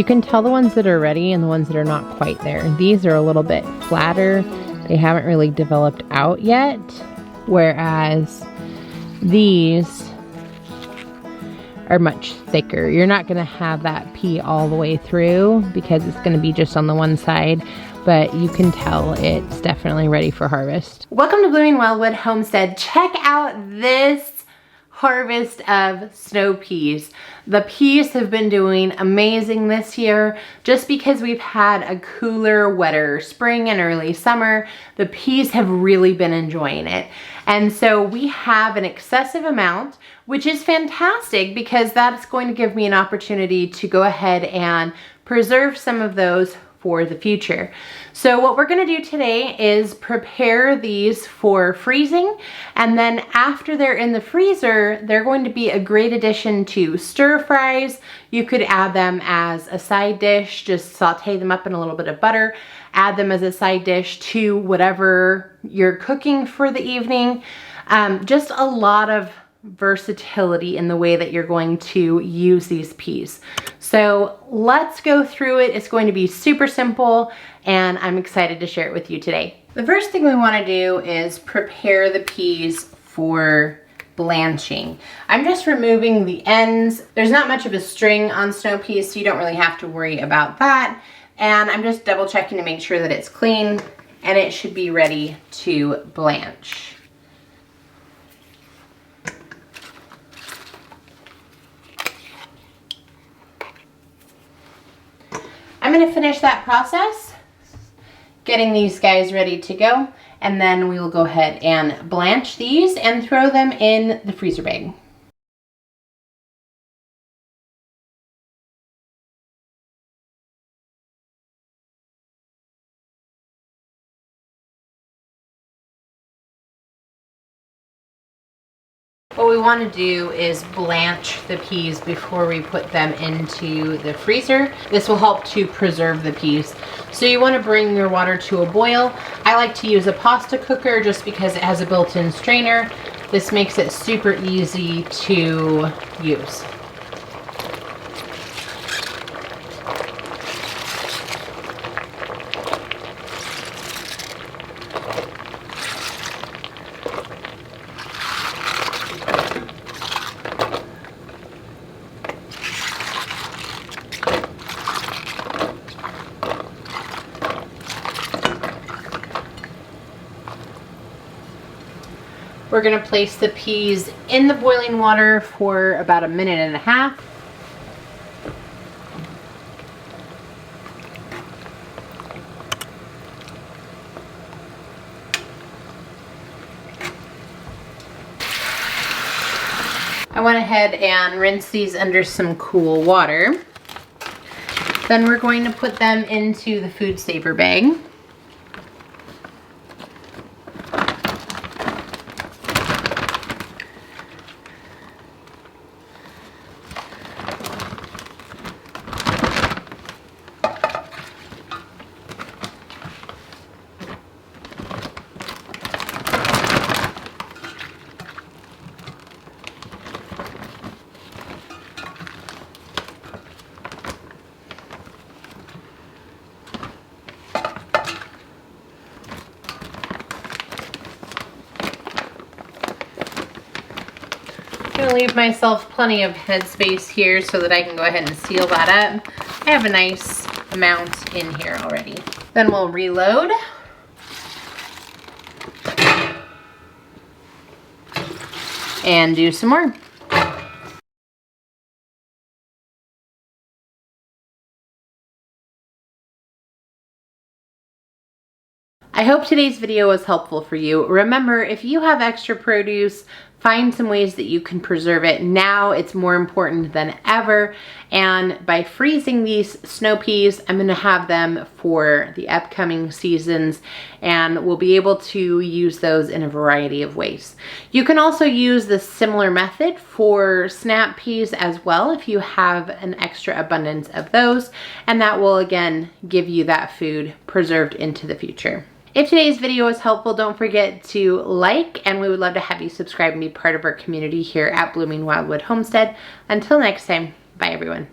You can tell the ones that are ready and the ones that are not quite there. These are a little bit flatter. They haven't really developed out yet, whereas these are much thicker. You're not going to have that pea all the way through because it's going to be just on the one side, but you can tell it's definitely ready for harvest. Welcome to Blooming Wildwood Homestead. Check out this harvest of snow peas. The peas have been doing amazing this year just because we've had a cooler, wetter spring and early summer. The peas have really been enjoying it. And so we have an excessive amount, which is fantastic because that's going to give me an opportunity to go ahead and preserve some of those for the future. So what we're gonna do today is prepare these for freezing, and then after they're in the freezer, they're going to be a great addition to stir fries. You could add them as a side dish, just saute them up in a little bit of butter, add them as a side dish to whatever you're cooking for the evening. Just a lot of versatility in the way that you're going to use these peas. So let's go through it. It's going to be super simple and I'm excited to share it with you today. The first thing we want to do is prepare the peas for blanching. I'm just removing the ends. There's not much of a string on snow peas, so you don't really have to worry about that. And I'm just double checking to make sure that it's clean and it should be ready to blanch. I'm going to finish that process, getting these guys ready to go, and then we will go ahead and blanch these and throw them in the freezer bag. What we want to do is blanch the peas before we put them into the freezer. This will help to preserve the peas. So you want to bring your water to a boil. I like to use a pasta cooker just because it has a built-in strainer. This makes it super easy to use. We're going to place the peas in the boiling water for about 1.5 minutes. I went ahead and rinsed these under some cool water. Then we're going to put them into the food saver bag. I'm gonna leave myself plenty of headspace here so that I can go ahead and seal that up. I have a nice amount in here already. Then we'll reload. And do some more. I hope today's video was helpful for you. Remember, if you have extra produce, find some ways that you can preserve it. Now it's more important than ever. And by freezing these snow peas, I'm gonna have them for the upcoming seasons, and we'll be able to use those in a variety of ways. You can also use the similar method for snap peas as well if you have an extra abundance of those, and that will again give you that food preserved into the future. If today's video was helpful, don't forget to like, and we would love to have you subscribe and be part of our community here at Blooming Wildwood Homestead. Until next time, bye everyone.